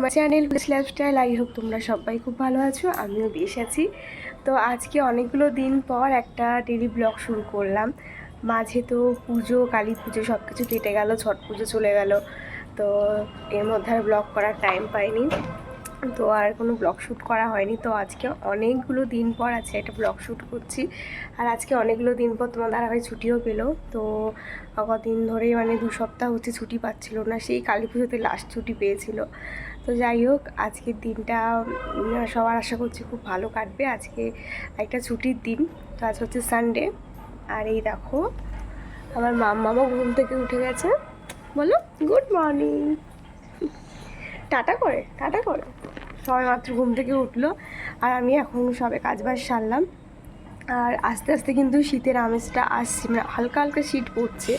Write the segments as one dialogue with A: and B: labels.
A: My channel lifestyle. I hope তোমরা সবাই খুব ভালো আছো, আমিও বেশ আছি। তো আজকে অনেকগুলো দিন পর একটা ডেলি ব্লগ শুরু করলাম। মাঝে তো পুজো, কালী পুজো সব কিছু কেটে গেল, ছট পুজো চলে গেল, তো এর মধ্যে আর ব্লগ করার টাইম পাইনি, তো আর কোনো ব্লগ শ্যুট করা হয়নি। তো আজকে অনেকগুলো দিন পর আছে একটা ব্লগ শ্যুট করছি। আর আজকে অনেকগুলো দিন পর তোমার দাদাভাই ছুটিও পেলো। তো কদিন ধরেই মানে 2 সপ্তাহ হচ্ছে ছুটি পাচ্ছিল না, সেই কালী পুজোতে লাস্ট ছুটি পেয়েছিল। তো যাই হোক, আজকের দিনটা সবার আশা করছি খুব ভালো কাটবে। আজকে একটা ছুটির দিন, তো আজ হচ্ছে সানডে। আর এই দেখো আমার মাম্মামও ঘুম থেকে উঠে গেছে। বলো গুড মর্নিং, টাটা করে টাটা করে। সবাই মাত্র ঘুম থেকে উঠলো, আর আমি এখন সবে কাজবাজ সারলাম। আর আস্তে আস্তে কিন্তু শীতের আমেজটা আসছে, মানে হালকা হালকা শীত পড়ছে।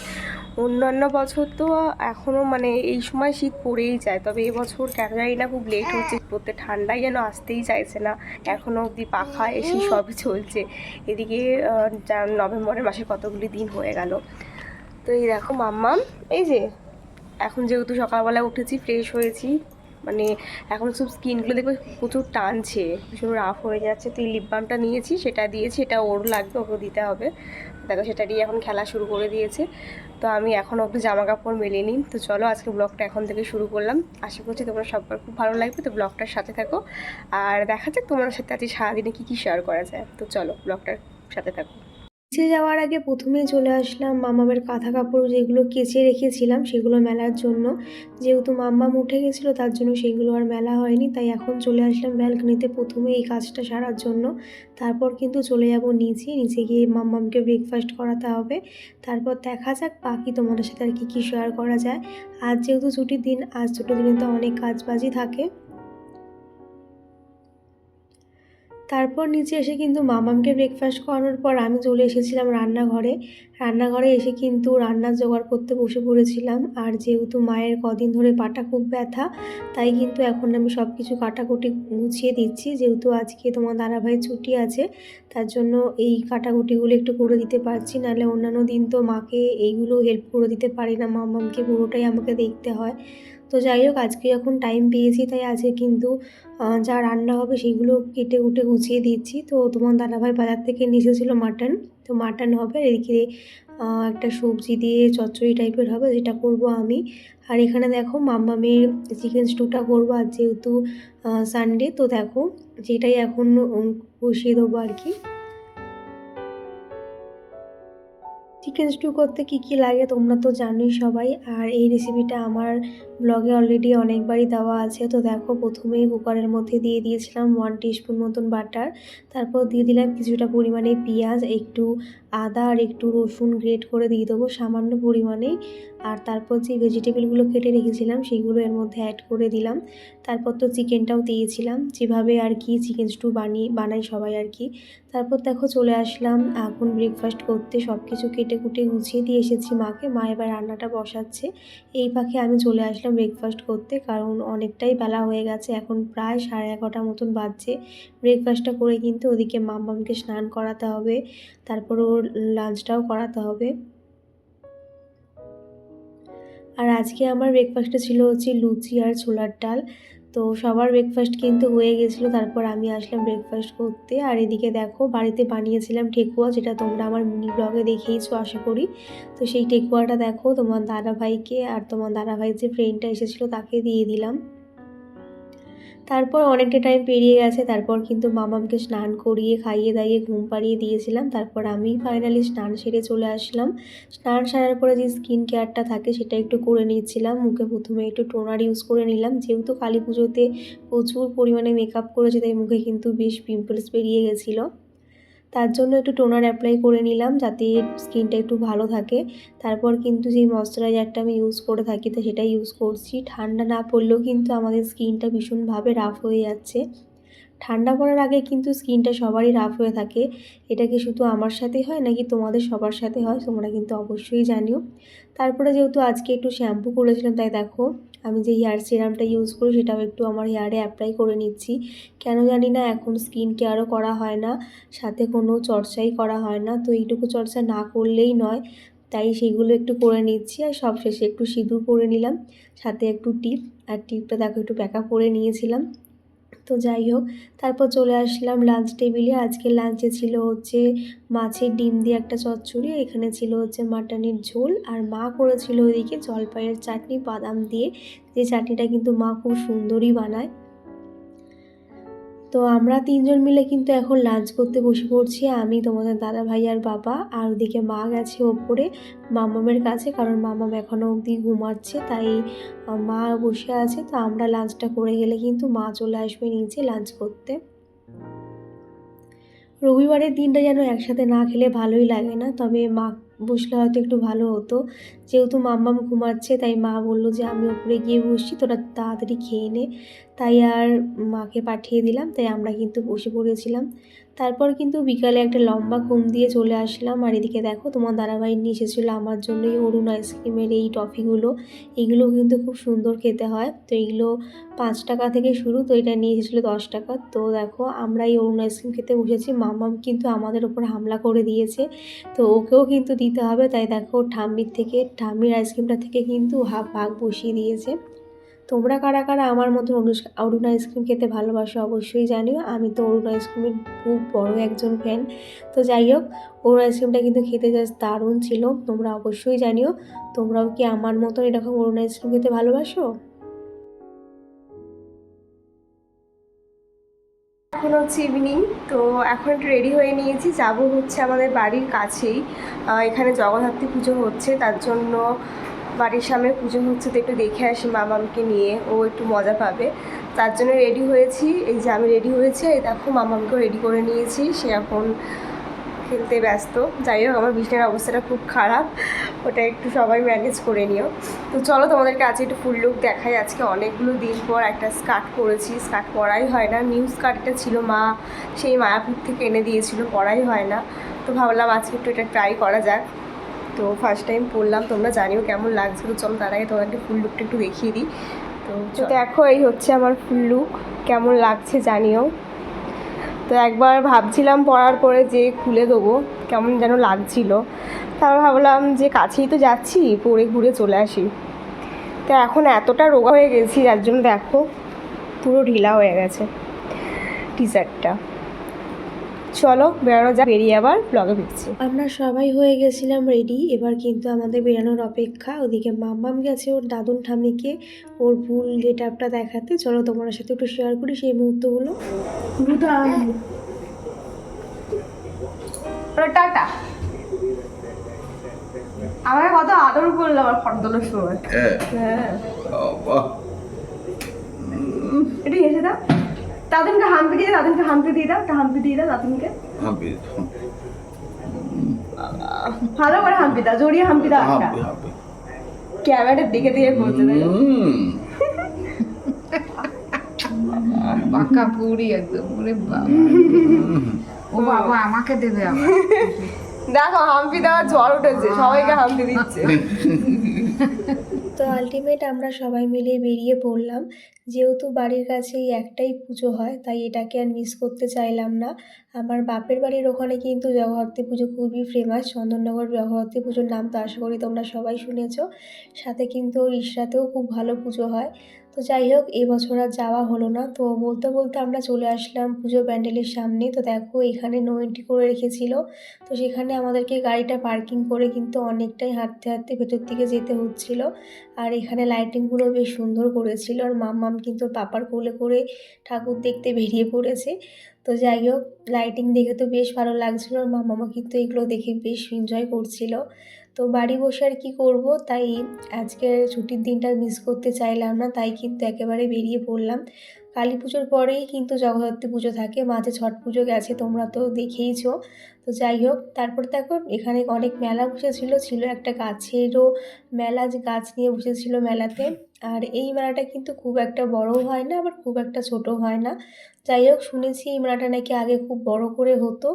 A: অন্যান্য বছর তো এখনও মানে এই সময় শীত পড়েই যায়, তবে এবছর কেন জানি না খুব লেট হচ্ছে পড়তে, ঠান্ডাই যেন আসতেই চাইছে না। এখনও অবধি পাখা এসি সবই চলছে। এদিকে নভেম্বরের মাসে কতগুলি দিন হয়ে গেল। তো এই দেখো মাম্মাম, এই যে এখন যেহেতু সকালবেলা উঠেছি, ফ্রেশ হয়েছি, মানে এখন সব স্কিনগুলো দেখবে প্রচুর টানছে, ভীষণ রাফ হয়ে যাচ্ছে। তো এই লিপ বামটা নিয়েছি, সেটা দিয়েছি, এটা ওর লাগবে, ওকে দিতে হবে। দেখো সেটা দিয়ে এখন খেলা শুরু করে দিয়েছে। তো আমি এখন অবধি জামা কাপড় মেলিনি। তো চলো আজকে ব্লগটা এখন থেকে শুরু করলাম। আশা করছি তোমরা সবার খুব ভালো লাগবে। তো ব্লগটার সাথে থাকো, আর দেখা যাক তোমার সাথে আজকে সারাদিনে কী কী শেয়ার করা যায়। তো চলো ব্লগটার সাথে থাকো। নিচে যাওয়ার আগে প্রথমেই চলে আসলাম মামামের কাঁথা কাপড় যেগুলো কেচে রেখেছিলাম সেগুলো মেলার জন্য। যেহেতু মাম্মাম উঠে গেছিলো তার জন্য সেগুলো আর মেলা হয়নি, তাই এখন চলে আসলাম ব্যালকনিতে প্রথমে এই কাজটা সারার জন্য। তারপর কিন্তু চলে যাব নিচে গিয়ে মাম্মামকে ব্রেকফাস্ট করাতে হবে। তারপর দেখা যাক বাকি তোমাদের সাথে আর কী শেয়ার করা যায়। আজ যেহেতু ছুটির দিন, আজ ছুটির দিনে তো অনেক কাজবাজই থাকে। তারপর নিচে এসে কিন্তু মামামকে ব্রেকফাস্ট করানোর পর আমি চলে এসেছিলাম রান্নাঘরে এসে কিন্তু রান্নার জোগাড় করতে বসে পড়েছিলাম। আর যেহেতু মায়ের কদিন ধরে পাটা খুব ব্যথা, তাই কিন্তু এখন আমি সব কিছু কাটাকুটি গুছিয়ে দিচ্ছি। যেহেতু আজকে তোমার দাদাভাইয়ের ছুটি আছে, তার জন্য এই কাটাকুটিগুলো একটু করে দিতে পারছি, নাহলে অন্যান্য দিন তো মাকে এইগুলো হেল্প করে দিতে পারি না, মামামকে পুরোটাই আমাকে দেখতে হয়। তো যাই হোক, আজকে যখন টাইম পেয়েছি তাই আজকে কিন্তু যা রান্না হবে সেগুলো কেটে কুটে গুছিয়ে দিচ্ছি। তো তোমার দাদাভাই বাজার থেকে নিয়ে এসেছিলো মাটন, তো মাটন হবে। এদিকে একটা সবজি দিয়ে চচ্চড়ি টাইপের হবে, যেটা করব আমি। আর এখানে দেখো মাম্মামের চিকেন স্টুটা করবো, আর যেহেতু সানডে, তো দেখো যেটাই এখন বসিয়ে দেবো আর কি। চিকেন স্টু করতে কী কী লাগে তোমরা তো জানোই সবাই, আর এই রেসিপিটা আমার ব্লগে অলরেডি অনেকবারই দেওয়া আছে। তো দেখো প্রথমেই কুকারের মধ্যে দিয়ে দিয়েছিলাম 1 টিস্পুন মতন বাটার, তারপর দিয়ে দিলাম কিছুটা পরিমাণে পেঁয়াজ, একটু আদা আর একটু রসুন গ্রেট করে দিয়ে দেবো সামান্য পরিমাণেই। আর তারপর যে ভেজিটেবলগুলো কেটে রেখেছিলাম সেগুলো এর মধ্যে অ্যাড করে দিলাম। তারপর তো চিকেনটাও দিয়েছিলাম, যেভাবে আর কি চিকেন স্টু বানাই সবাই আর কি। তারপর দেখো চলে আসলাম এখন ব্রেকফাস্ট করতে, সব কিছু কেটে কুটে গুছিয়ে দিয়ে এসেছি মাকে। মা এবার রান্নাটা বসাচ্ছে, এই পাখে আমি চলে আসলাম ব্রেকফাস্ট করতে, কারণ অনেকটাই বেলা হয়ে গেছে, এখন প্রায় 11:30 মতন বাজছে। ব্রেকফাস্টটা করে কিন্তু ওদিকে মাম্মামকে স্নান করাতে হবে, তারপর ওর লাঞ্চটাও করাতে হবে। আর আজকে আমার ব্রেকফাস্টে ছিল হচ্ছে লুচি আর ছোলার ডাল। তো সবার ব্রেকফাস্ট কিন্তু হয়ে গেছিলো, তারপর আমি আসলাম ব্রেকফাস্ট করতে। আর এদিকে দেখো বাড়িতে বানিয়েছিলাম ঠেকুয়া, যেটা তোমরা আমার মিনি ব্লগে দেখেইছো আশা করি। তো সেই ঠেকুয়াটা দেখো তোমার দাদাভাইকে আর তোমার দাদাভাইয়ের যে ফ্রেন্ডটা এসেছিলো তাকে দিয়ে দিলাম। তারপর অনেকটা টাইম পেরিয়ে গেছে, তারপর কিন্তু মামামকে স্নান করিয়ে খাইয়ে দাইয়ে ঘুম পাড়িয়ে দিয়েছিলাম। তারপর আমি ফাইনালি স্নান সেরে চলে আসলাম। স্নান সারার পরে যে স্কিন কেয়ারটা থাকে সেটা একটু করে নিচ্ছিলাম। মুখে প্রথমে একটু টোনার ইউজ করে নিলাম, যেহেতু কালী পুজোতে প্রচুর পরিমাণে মেকআপ করেছে তাই মুখে কিন্তু বেশ পিম্পলস বেরিয়ে গেছিলো। তার জন্য একটু টোনার অ্যাপ্লাই করে নিলাম যাতে স্কিনটা একটু ভালো থাকে। তারপর কিন্তু যেই ময়শ্চারাইজারটা আমি ইউজ করে থাকি তো সেটাই ইউজ করছি। ঠান্ডা না পড়লেও কিন্তু আমাদের স্কিনটা ভীষণভাবে রাফ হয়ে যাচ্ছে। ঠান্ডা পড়ার আগে কিন্তু স্কিনটা সবারই রাফ হয়ে থাকে। এটা কি শুধু আমার সাথেই হয় নাকি তোমাদের সবার সাথে হয় তোমরা কিন্তু অবশ্যই জানিও। তারপরে যেহেতু আজকে একটু শ্যাম্পু করেছিলাম তাই দেখো আমি যে হেয়ার সিরামটা ইউজ করি সেটাও একটু আমার হেয়ারে অ্যাপ্লাই করে নিচ্ছি। কেন জানি না এখন স্কিন কেয়ারও করা হয় না, সাথে কোনো চর্চাই করা হয় না। তো এইটুকু চর্চা না করলেই নয়।
B: তাই সেগুলো একটু করে নিচ্ছি। আর সবশেষে একটু সিঁদুর পরে নিলাম, সাথে একটু টিপ, আর টিপটা দেখো একটু প্যাকআপ করে নিয়েছিলাম। তো যাই হোক, তারপর চলে আসলাম লাঞ্চ টেবিলে। আজকে লাঞ্চে ছিল হচ্ছে মাছের ডিম দিয়ে একটা চচ্চড়ি, এখানে ছিল হচ্ছে মাটনের ঝোল, আর মা করেছিল ওইদিকে জলপাইয়ের চাটনি বাদাম দিয়ে, যে চাটনিটা কিন্তু মা খুব সুন্দরই বানায়। তো আমরা তিনজন মিলে কিন্তু এখন লাঞ্চ করতে বসে পড়ছি, আমি, তোমাদের দাদা ভাই আর বাবা। আর ওদিকে মা গেছে ওপরে মামামের কাছে, কারণ মামাম এখনও অবধি ঘুমাচ্ছে, তাই মা বসে আছে। তো আমরা লাঞ্চটা করে গেলে কিন্তু মা চলে আসবে নিচে লাঞ্চ করতে। রবিবারের দিনটা যেন একসাথে না খেলে ভালোই লাগে না, তবে মা বসলে হয়তো একটু ভালো হতো। যেহেতু মাম্মাম ঘুমাচ্ছে, তাই মা বলল যে আমি ওপরে গিয়ে বসছি, তোরা তাড়াতাড়ি খেয়ে নে। তাই আর মাকে পাঠিয়ে দিলাম, তাই আমরা কিন্তু বসে পড়েছিলাম। তারপর কিন্তু বিকালে একটা লম্বা ঘুম দিয়ে চলে আসলাম। আর এদিকে দেখো তোমার দাদাভাই নিয়ে এসেছিলো আমার জন্য এই অরুণ আইসক্রিমের এই টফিগুলো। এগুলো কিন্তু খুব সুন্দর খেতে হয়। তো এইগুলো 5 টাকা থেকে শুরু, তো এটা নিয়ে এসেছিলো 10 টাকা। তো দেখো আমরা এই অরুণ আইসক্রিম খেতে বসেছি, মাম্মাম কিন্তু আমাদের ওপর হামলা করে দিয়েছে, তো ওকেও কিন্তু দিতে হবে। তাই দেখো ঠাম্মির আইসক্রিমটা থেকে কিন্তু হাফ ভাগ বসিয়ে দিয়েছে। তোমরা কারা কারা আমার মতো অরুণ আইসক্রিম খেতে ভালোবাসো অবশ্যই জানিও। আমি তো অরুণ আইসক্রিমের খুব বড় একজন ফ্যান। তো যাই হোক, অরুণ আইসক্রিমটা কিন্তু খেতে জাস্ট দারুণ ছিল। তোমরা অবশ্যই জানিও তোমরাও কি আমার মতন এরকম অরুণ আইসক্রিম খেতে ভালোবাসো।
A: এখন হচ্ছে ইভিনিং, তো এখন একটু রেডি হয়ে নিয়েছি, যাব হচ্ছে আমাদের বাড়ির কাছেই, এখানে জগদ্ধাত্রী পুজো হচ্ছে, তার জন্য বাড়ির সামনে পুজো হচ্ছে, তো একটু দেখে আসি মামামকে নিয়ে, ও একটু মজা পাবে। তার জন্য রেডি হয়েছি। এই যে আমি রেডি হয়েছি, এই দেখো মামামকেও রেডি করে নিয়েছি, সে এখন খেলতে ব্যস্ত। যাই হোক, আমার বিছানার অবস্থাটা খুব খারাপ, ওটা একটু সবাই ম্যানেজ করে নিও। তো চলো তোমাদেরকে আজকে একটু ফুল লুক দেখাই। আজকে অনেকগুলো দিন পর একটা স্কার্ট পরেছি, স্কার্ট পরাই হয় না, নিউ স্কার্টটা ছিল, মা সেই মায়াপুর থেকে এনে দিয়েছিল, পরাই হয় না। তো ভাবলাম আজকে একটু এটা ট্রাই করা যাক। তো ফার্স্ট টাইম পরলাম, তোমরা জানিও কেমন লাগছে। তো চলো তার আগে তোমাদেরকে ফুল লুকটা একটু দেখিয়ে দিই। তো দেখো, এই হচ্ছে আমার ফুল লুক, কেমন লাগছে জানিও। তো একবার ভাবছিলাম পরার পরে যে খুলে দেবো, কেমন যেন লাগছিল। তারপর ভাবলাম যে কাছেই তো যাচ্ছি, পরে ঘুরে চলে আসি। তো এখন এতটা রোগা হয়ে গেছি, যার জন্য দেখো পুরো ঢিলা হয়ে গেছে টি শার্টটা। চলো বেরোনো যা, বেরিয়ে আবার ব্লগে ফিরছি।
B: আমরা সবাই হয়ে গেছিলাম রেডি, এবার কিন্তু আমাদের বেরানোর অপেক্ষা। ওদিকে মাম্মাম গেছে ওর দাদুন ঠাম্মিকে ওর ফুল গেট আপটা দেখাতে। চলো তোমার সাথে একটু শেয়ার করি সেই মুহূর্তগুলো।
A: টাটা। আমার কত আদর করলো আমার ফটো তোলার সময়। হ্যাঁ, এটা এসে দাও, দাদুনকে হাম্পি দিয়ে দাও, দাদুনকে হাম্পি দিয়ে দাও, একটা হাম্পি দিয়ে দাও দাদুনকে, ভালো করে হাম্পি দাও, জড়িয়ে হাম্পি দাও একটা। ক্যামেরার দিকে দিয়ে বলতে দেয়
C: পাকা পুরি একদম। ওরে বাবা, ও বাবা আমাকে দেবে আবার।
A: দেখো হাম্পি দেওয়ার জ্বর উঠেছে, সবাইকে হাম্পি দিচ্ছে।
B: তো আলটিমেট আমরা সবাই মিলে বেরিয়ে পড়লাম। যেহেতু বাড়ির কাছেই একটাই পুজো হয়, তাই এটাকে আর মিস করতে চাইলাম না। আমার বাপের বাড়ির ওখানে কিন্তু জগদ্ধাত্রী পুজো খুবই ফেমাস। চন্দননগর জগদ্ধাত্রী পুজোর নাম তো আশা করি তোমরা সবাই শুনেছো। সাথে কিন্তু ইশরাতেও খুব ভালো পুজো হয়। তো যাই হোক, এবছর আর যাওয়া হলো না। তো বলতে বলতে আমরা চলে আসলাম পুজো প্যান্ডেলের সামনে। তো দেখো এখানে নো এন্ট্রি করে রেখেছিল, তো সেখানে আমাদেরকে গাড়িটা পার্কিং করে কিন্তু অনেকটাই হাঁটতে হাঁটতে ভেতর দিকে যেতে হচ্ছিল। আর এখানে লাইটিংগুলো বেশ সুন্দর করেছিল, আর মাম্মাম কিন্তু পাপার কোলে করে ঠাকুর দেখতে বেরিয়ে পড়েছে। তো যাই হোক, লাইটিং দেখে তো বেশ ভালো লাগছিলো, আর মাম্মামা কিন্তু এগুলো দেখে বেশ এনজয় করছিল। তো বাড়ি বসে আর কী করব, তাই আজকের ছুটির দিনটা মিস করতে চাইলাম না, তাই কিন্তু একেবারে বেরিয়ে পড়লাম। কালী পুজোর পরেই কিন্তু জগদ্ধাত্রী পুজো থাকে, মাঝে ছট পুজো গেছে, তোমরা তো দেখেইছো। তো যাই হোক, তারপর দেখো এখানে অনেক মেলা বসেছিল, ছিল একটা গাছেরও মেলা, যে গাছ নিয়ে বসেছিল মেলাতে। আর এই মেলাটা কিন্তু খুব একটা বড়ও হয় না, আবার খুব একটা ছোটো হয় না। যাই হোক, শুনেছি এই মেলাটা নাকি আগে খুব বড় করে হতো।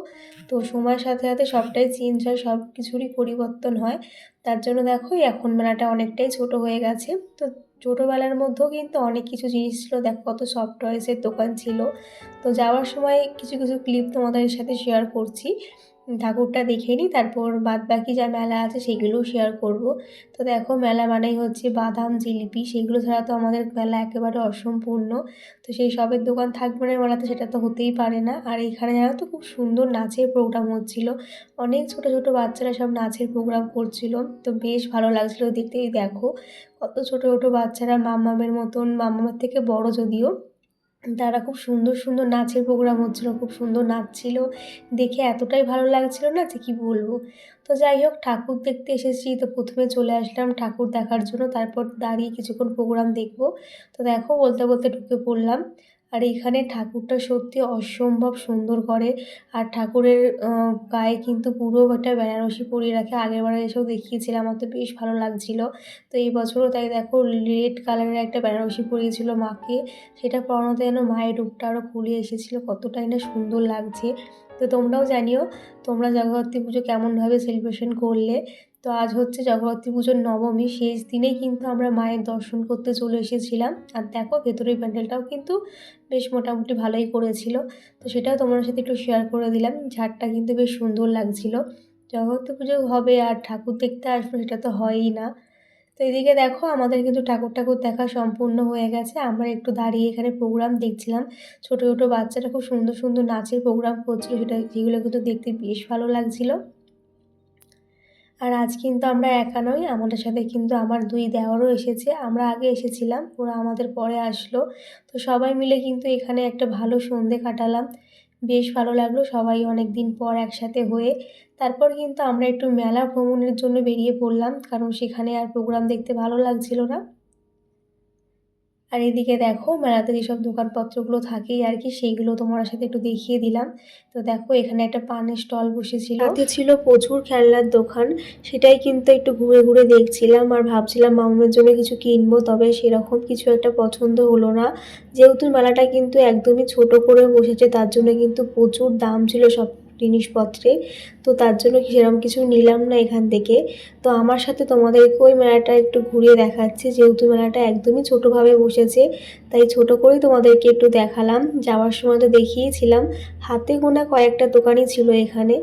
B: তো সময়ের সাথে সাথে সবটাই চেঞ্জ হয়, সব কিছুরই পরিবর্তন হয়। তার জন্য দেখো এখন মেলাটা অনেকটাই ছোট হয়ে গেছে। তো ছোটোবেলার মধ্যেও কিন্তু অনেক কিছু জিনিস ছিল, দেখো কত সফট টয়েসের দোকান ছিল। তো যাওয়ার সময় কিছু কিছু ক্লিপ তোমাদের সাথে শেয়ার করছি। ঠাকুরটা দেখে নিই, তারপর বাদবাকি যা মেলা আছে সেগুলোও শেয়ার করব। তো দেখো মেলা মানেই হচ্ছে বাদাম, জিলিপি, সেগুলো ছাড়া তো আমাদের মেলা একেবারে অসম্পূর্ণ। তো সেই সবের দোকান থাকবে না মেলাতে, সেটা তো হতেই পারে না। আর এখানে জানো তো খুব সুন্দর নাচের প্রোগ্রাম হচ্ছিল, অনেক ছোট ছোট বাচ্চারা সব নাচের প্রোগ্রাম করছিল, তো বেশ ভালো লাগছিল দেখতে। এই দেখো কত ছোট ছোট বাচ্চারা, মাম্মামের মতন, মাম্মামের থেকে বড় যদিও, তারা খুব সুন্দর সুন্দর নাচের প্রোগ্রাম হচ্ছিল, খুব সুন্দর নাচছিল, দেখে এতটাই ভালো লাগছিল না যে কি বলবো। তো যাই হোক, ঠাকুর দেখতে এসেছি তো প্রথমে চলে আসলাম ঠাকুর দেখার জন্য, তারপর দাঁড়িয়ে কিছুক্ষণ প্রোগ্রাম দেখব। তো দেখো বলতে বলতে ঢুকে পড়লাম। আর এখানে ঠাকুরটা সত্যি অসম্ভব সুন্দর করে। আর ঠাকুরের গায়ে কিন্তু পুরো একটা বেনারসি পরিয়ে রাখে, আগেরবারে এসেও দেখিয়েছিলাম, আমার তো বেশ ভালো লাগছিল। তো এই বছরও তাই দেখো রেড কালারের একটা বেনারসি পরিয়েছিল মাকে, সেটা পরানোতে যেন মায়ের রূপটা আরও খুলে এসেছিলো, কতটাই না সুন্দর লাগছে। তো তোমরাও জানিও তোমরা জগদ্ধাত্রী পুজো কেমনভাবে সেলিব্রেশন করলে। তো আজ হচ্ছে জগদ্ধাত্রী পুজোর নবমী, শেষ দিনেই কিন্তু আমরা মায়ের দর্শন করতে চলে এসেছিলাম। আর দেখো ভেতরের প্যান্ডেলটাও কিন্তু বেশ মোটামুটি ভালোই করেছিল, তো সেটাও তোমার সাথে একটু শেয়ার করে দিলাম। ঝাড়টা কিন্তু বেশ সুন্দর লাগছিল। জগদ্ধাত্রী পুজো হবে আর ঠাকুর দেখতে আসবো, সেটা তো হয়ই না। তো এদিকে দেখো আমাদের কিন্তু ঠাকুর ঠাকুর দেখা সম্পূর্ণ হয়ে গেছে, আমরা একটু দাঁড়িয়ে এখানে প্রোগ্রাম দেখছিলাম। ছোট ছোট বাচ্চারা খুব সুন্দর সুন্দর নাচের প্রোগ্রাম করছিল, যেগুলো কিন্তু দেখতে বেশ ভালো লাগছিল। আর আজ কিন্তু আমরা একা নই, আমাদের সাথে কিন্তু আমার 2 দেওরও এসেছে, আমরা আগে এসেছিলাম, ওরা আমাদের পরে আসলো। তো সবাই মিলে কিন্তু এখানে একটা ভালো সন্ধে কাটালাম, বেশ ভালো লাগলো সবাই অনেক দিন পর একসাথে হয়ে। তারপর কিন্তু আমরা একটু মেলা ভ্রমণের জন্য বেরিয়ে পড়লাম, কারণ সেখানে আর প্রোগ্রাম দেখতে ভালো লাগছিল না। আর এদিকে দেখো মেলাতে যেসব দোকানপত্রগুলো থাকেই আর কি, সেইগুলো তোমার সাথে একটু দেখিয়ে দিলাম। তো দেখো এখানে একটা পানের স্টল বসেছিল, তাতে ছিল প্রচুর খেলনার দোকান, সেটাই কিন্তু একটু ঘুরে ঘুরে দেখছিলাম আর ভাবছিলাম মামুনের জন্য কিছু কিনবো, তবে সেরকম কিছু একটা পছন্দ হলো না। যেহেতু মেলাটা কিন্তু একদমই ছোট করে বসেছে, তার জন্য কিন্তু প্রচুর দাম ছিল সব জিনিসপত্রে, তো তার জন্য সেরকম কিছু নিলাম না এখান থেকে। তো আমার সাথে তোমাদেরকে ওই মেলাটা একটু ঘুরিয়ে দেখাচ্ছি, যেহেতু মেলাটা একদমই ছোটোভাবে বসেছে, তাই ছোট করেই তোমাদেরকে একটু দেখালাম। যাওয়ার সময় তো দেখিয়েছিলাম, হাতে গোনা কয়েকটা দোকানই ছিল এখানে।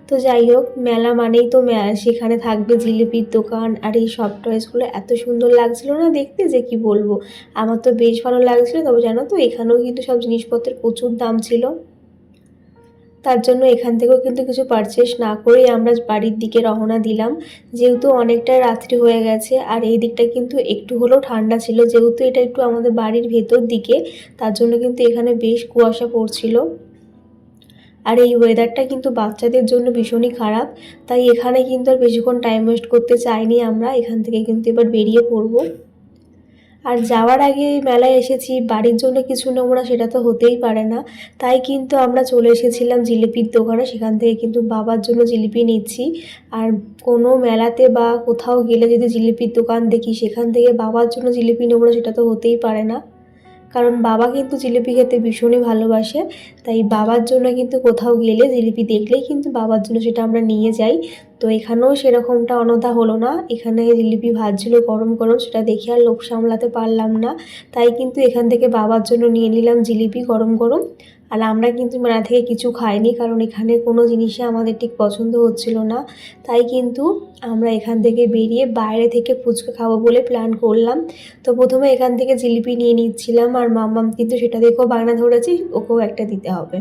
B: তো যাই হোক, মেলা মানেই তো সেখানে থাকবে জিলিপির দোকান, আর এই সব টয়েসগুলো এত সুন্দর লাগছিল না দেখতে যে কি বলবো, আমার তো বেশ ভালো লাগছিল। তবে জানো তো এখানেও কিন্তু সব জিনিসপত্রের প্রচুর দাম ছিল, তার জন্য এখান থেকেও কিন্তু কিছু পারচেস না করেই আমরা বাড়ির দিকে রওনা দিলাম, যেহেতু অনেকটা রাত্রি হয়ে গেছে। আর এই দিকটা কিন্তু একটু হলেও ঠান্ডা ছিল, যেহেতু এটা একটু আমাদের বাড়ির ভেতর দিকে, তার জন্য কিন্তু এখানে বেশ কুয়াশা পড়ছিল। আর এই ওয়েদারটা কিন্তু বাচ্চাদের জন্য ভীষণই খারাপ, তাই এখানে কিন্তু আর বেশিক্ষণ টাইম ওয়েস্ট করতে চাইনি আমরা, এখান থেকে কিন্তু এবার বেরিয়ে পড়বো। আর যাওয়ার আগে মেলায় এসেছি, বাড়ির জন্য কিছু নেবো না সেটা তো হতেই পারে না, তাই কিন্তু আমরা চলে এসেছিলাম জিলিপির দোকানে, সেখান থেকে কিন্তু বাবার জন্য জিলিপি নিচ্ছি। আর কোনো মেলাতে বা কোথাও গেলে যদি জিলিপির দোকান দেখি, সেখান থেকে বাবার জন্য জিলিপি নেবো না সেটা তো হতেই পারে না, কারণ বাবা কিন্তু জিলিপি খেতে ভীষণই ভালোবাসে। তাই বাবার জন্য কিন্তু কোথাও গেলে জিলিপি দেখলেই কিন্তু বাবার জন্য সেটা আমরা নিয়ে যাই। তো এখানেও সেরকমটা অনথা হলো না, এখানে জিলিপি ভাজছিল গরম গরম, সেটা দেখে আর লোভ সামলাতে পারলাম না, তাই কিন্তু এখান থেকে বাবার জন্য নিয়ে নিলাম জিলিপি গরম গরম। আর আমরা কিন্তু মেলা থেকে কিছু খাইনি, কারণ এখানে কোনো জিনিসই আমাদের ঠিক পছন্দ হচ্ছিল না, তাই কিন্তু আমরা এখান থেকে বেরিয়ে বাইরে থেকে ফুচকা খাবো বলে প্ল্যান করলাম। তো প্রথমে এখান থেকে জিলিপি নিয়ে নিচ্ছিলাম, আর মাম্মাম কিন্তু সেটা দেখেও বায়না ধরেছে ওকেও একটা দিতে হবে।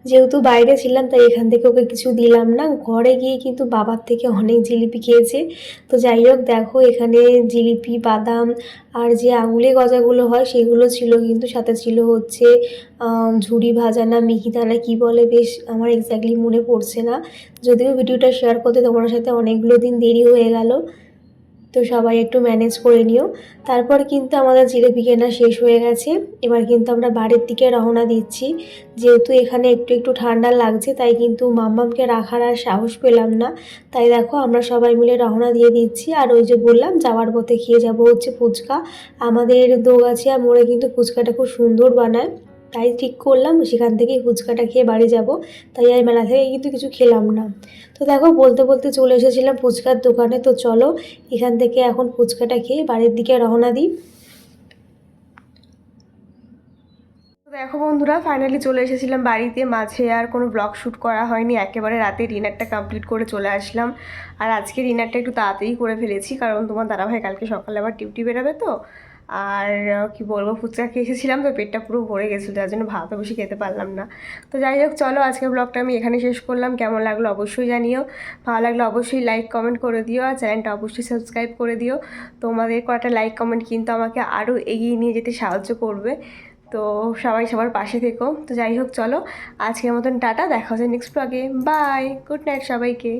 B: যেহেতু বাইরে ছিলাম তাই এখান থেকে ওকে কিছু দিলাম না, ঘরে গিয়ে কিন্তু বাবার থেকে অনেক জিলিপি খেয়েছে। তো যাই হোক দেখো এখানে জিলিপি, বাদাম আর যে আঙুলে গজাগুলো হয় সেগুলো ছিল, কিন্তু সাথে ছিল হচ্ছে ঝুরি ভাজা না মিহিদানা কী বলে, বেশ আমার এক্স্যাক্টলি মনে পড়ছে না, যদিও ভিডিওটা শেয়ার করতে তোমার সাথে অনেকগুলো দিন দেরি হয়ে গেল, তো সবাই একটু ম্যানেজ করে নিও। তারপর কিন্তু আমাদের জিলিপি কেনা শেষ হয়ে গেছে, এবার কিন্তু আমরা বাড়ির দিকে রওনা দিচ্ছি। যেহেতু এখানে একটু একটু ঠান্ডা লাগছে, তাই কিন্তু মাম্মামকে রাখার আর সাহস পেলাম না, তাই দেখো আমরা সবাই মিলে রওনা দিয়ে দিচ্ছি। আর ওই যে বললাম যাওয়ার পথে খেয়ে যাব হচ্ছে ফুচকা, আমাদের দোগাছিয়া মোড়ে কিন্তু ফুচকাটা খুব সুন্দর বানায়, তাই ঠিক করলাম সেখান থেকেই ফুচকাটা খেয়ে বাড়ি যাব, তাই আর মেলা থেকে কিন্তু কিছু খেলাম না। তো দেখো বলতে বলতে চলে এসেছিলাম ফুচকার দোকানে, তো চলো এখান থেকে এখন ফুচকাটা খেয়ে বাড়ির দিকে রওনা দিই।
A: দেখো বন্ধুরা, ফাইনালি চলে এসেছিলাম বাড়িতে। মাঝে আর কোনো ব্লগ শ্যুট করা হয়নি, একেবারে রাতে ডিনারটা কমপ্লিট করে চলে আসলাম। আর আজকে ডিনারটা একটু তাড়াতাড়ি করে ফেলেছি, কারণ তোমার দাদাভাই কালকে সকালে আবার ডিউটি বেরোবে তো। আর কি বলবো, ফুচকা খেয়ে এসেছিলাম তো পেটটা পুরো ভরে গেছিলো, যার জন্য ভাতও বেশি খেতে পারলাম না। তো যাই হোক, চলো আজকের ব্লগটা আমি এখানে শেষ করলাম। কেমন লাগলো অবশ্যই জানিও, ভালো লাগলে অবশ্যই লাইক কমেন্ট করে দিও, আর চ্যানেলটা অবশ্যই সাবস্ক্রাইব করে দিও। তোমাদের কয়েকটা লাইক কমেন্ট কিন্তু আমাকে আরও এগিয়ে নিয়ে যেতে সাহায্য করবে। তো সবাই সবার পাশে থেকো। তো যাই হোক, চলো আজকের মতন টাটা, দেখা হচ্ছে নেক্সট ব্লগে। বাই, গুড নাইট সবাইকে।